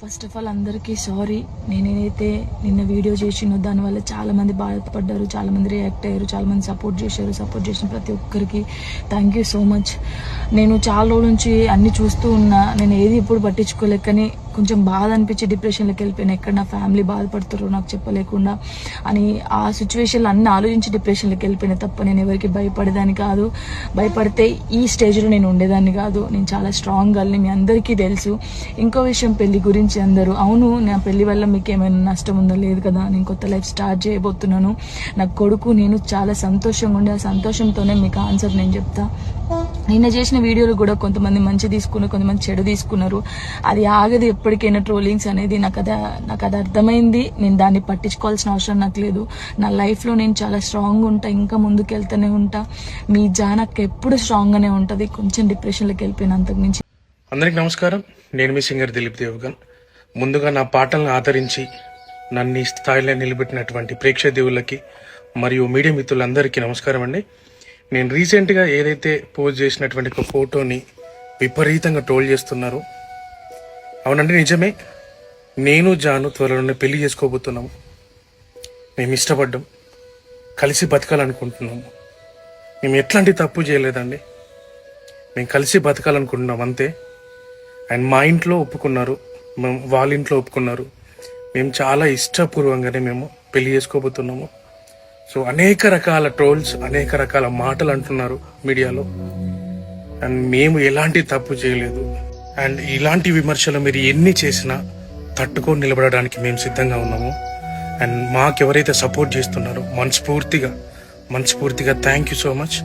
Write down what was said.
First of all అందరికీ sorry. నేనైతే నిన్న వీడియో చేసినో దానివల్ల చాలామంది బాధపడ్డారు, చాలామంది రియాక్ట్ అయ్యారు, చాలామంది సపోర్ట్ చేశారు. సపోర్ట్ చేసిన ప్రతి ఒక్కరికి థ్యాంక్ యూ సో మచ్. నేను చాలా రోజుల నుంచి అన్ని చూస్తూ ఉన్నా, నేను ఏది ఎప్పుడు పట్టించుకోలేక, కానీ కొంచెం బాధ అనిపించి డిప్రెషన్లోకి వెళ్ళిపోయాను. ఎక్కడ నా ఫ్యామిలీ బాధపడుతారో నాకు చెప్పలేకుండా అని ఆ సిచ్యువేషన్లో అన్ని ఆలోచించి డిప్రెషన్లోకి వెళ్ళిపోయినా తప్ప నేను ఎవరికి భయపడేదాన్ని కాదు. భయపడితే ఈ స్టేజ్లో నేను ఉండేదాన్ని కాదు. నేను చాలా స్ట్రాంగ్ గర్ల్ని, మీ అందరికీ తెలుసు. ఇంకో విషయం, పెళ్లి గురించి అందరూ అవును నా పెళ్లి వల్ల మీకు ఏమైనా నష్టం ఉందో లేదు కదా, నేను కొత్త లైఫ్ స్టార్ట్ చేయబోతున్నాను. నా కొడుకు నేను చాలా సంతోషంగా ఉండే, ఆ సంతోషంతోనే మీకు ఆన్సర్ నేను చెప్తా. నిన్న చేసిన వీడియోలు కూడా కొంతమంది మంచి తీసుకున్నారు, కొంతమంది చెడు తీసుకున్నారు. అది ఆగదు ఎప్పటికైనా ట్రోలింగ్స్ అనేది. నాకు అది అర్థమైంది. నేను దాన్ని పట్టించుకోవాల్సిన అవసరం నాకు లేదు. నా లైఫ్లో నేను చాలా స్ట్రాంగ్ ఉంటా, ఇంకా ముందుకు వెళ్తూనే ఉంటా. మీ జానక్ ఎప్పుడు స్ట్రాంగ్గానే ఉంటుంది. కొంచెం డిప్రెషన్లోకి వెళ్ళిపోయిన అంతకు మించి. అందరికి నమస్కారం. నేను మీ సింగర్ దిలీప్ దేవగన్. ముందుగా నా పాటలను ఆదరించి నన్ను ఈ స్థాయిలో నిలబెట్టినటువంటి ప్రేక్షక దేవుళ్ళకి మరియు మీడియా మిత్రులందరికీ నమస్కారం అండి. నేను రీసెంట్గా ఏదైతే పోస్ట్ చేసినటువంటి ఒక ఫోటోని విపరీతంగా ట్రోల్ చేస్తున్నారు. అవునండి, నిజమే. నేను జాను త్వరలోనే పెళ్లి చేసుకోబోతున్నాము. మేము ఇష్టపడ్డాం, కలిసి బతకాలనుకుంటున్నాము. మేము ఎట్లాంటి తప్పు చేయలేదండి. మేము కలిసి బతకాలనుకుంటున్నాం అంతే. అండ్ మా ఇంట్లో ఒప్పుకున్నారు, మేము వాళ్ళ ఇంట్లో ఒప్పుకున్నారు. మేము చాలా ఇష్టపూర్వకంగానే మేము పెళ్లి చేసుకోబోతున్నాము. సో అనేక రకాల ట్రోల్స్, అనేక రకాల మాటలు అంటున్నారు మీడియాలో. అండ్ మేము ఎలాంటి తప్పు చేయలేదు. అండ్ ఇలాంటి విమర్శలు మీరు ఎన్ని చేసినా తట్టుకొని నిలబడడానికి మేము సిద్ధంగా ఉన్నాము. అండ్ మాకెవరైతే సపోర్ట్ చేస్తున్నారో మనస్ఫూర్తిగా థ్యాంక్ యూ సో మచ్.